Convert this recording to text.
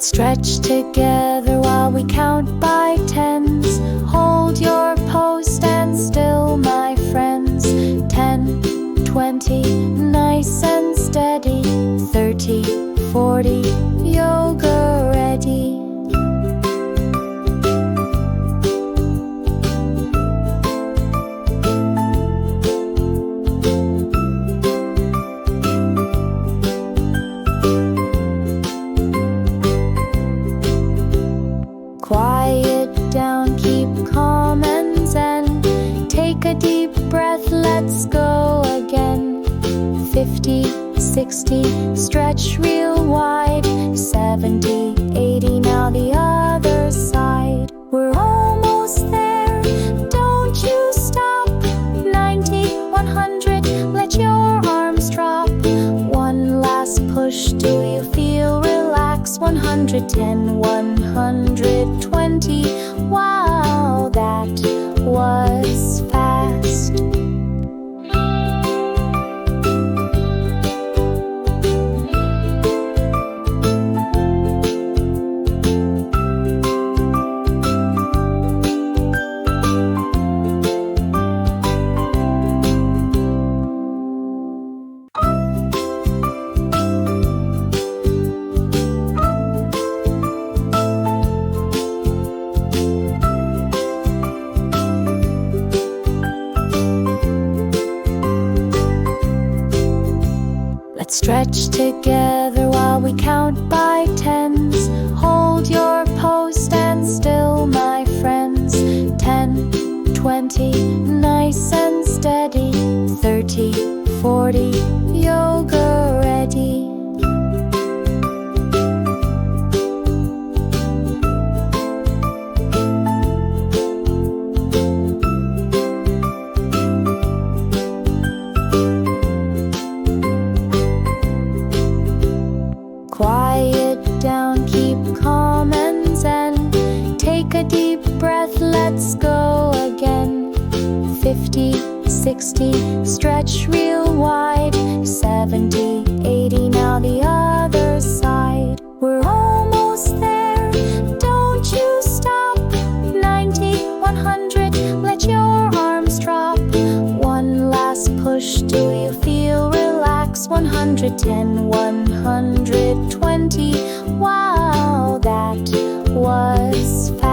Let's stretch together while we count by tens. Hold your pose, stand still, my friends. 10, 20, nice and steady. 30, 40, yoga ready. Quiet down, keep calm and zen. Take a deep breath, let's go again. 50, 60, stretch real wide. 70, 80, now the other side. We're almost there, don't you stop. 90, 100, let your arms drop. One last push, do you feel relaxed? 110, 120, wow, that was fast. Let's stretch together while we count by tens. Hold your pose, stand still, my friends. 10, 20, nice and steady. 30, 40, yoga ready. Quiet down, keep calm and zen. Take a deep breath, let's go again. 50, 60, stretch real wide. 70, 80, now the other side. We're almost there, don't you stop. 90, 100, let your arms drop. One last push, do you feel relaxed? 110, 120, wow, that was fast.